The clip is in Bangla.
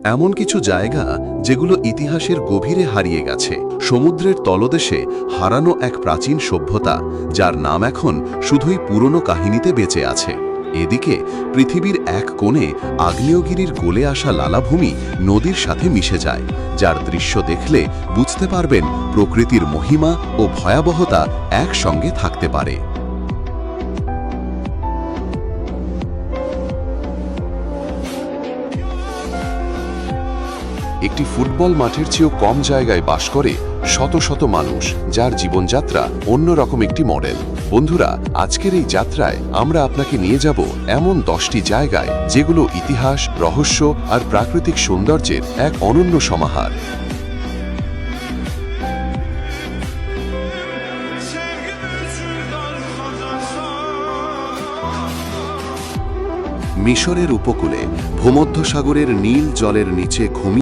এমন কিছু জায়গা যেগুলো ইতিহাসের গভীরে হারিয়ে গেছে, সমুদ্রের তলদেশে হারানো এক প্রাচীন সভ্যতা যার নাম এখন শুধুই পুরনো কাহিনীতে বেঁচে আছে। এদিকে পৃথিবীর এক কোণে আগ্নেয়গিরির গলে আসা লালাভূমি নদীর সাথে মিশে যায়, যার দৃশ্য দেখলে বুঝতে পারবেন প্রকৃতির মহিমা ও ভয়াবহতা একসঙ্গে থাকতে পারে। একটি ফুটবল মাঠের চেয়েও কম জায়গায় বাস করে শত শত মানুষ, যার জীবনযাত্রা অন্যরকম একটি মডেল। বন্ধুরা, আজকের এই যাত্রায় আমরা আপনাকে নিয়ে যাব এমন 10টি জায়গায় যেগুলো ইতিহাস, রহস্য আর প্রাকৃতিক সৌন্দর্যের এক অনন্য সমাহার। মিশরের উপকূলে ভূমধ্যসাগরের নীল জলের নিচে ঘুমিয়ে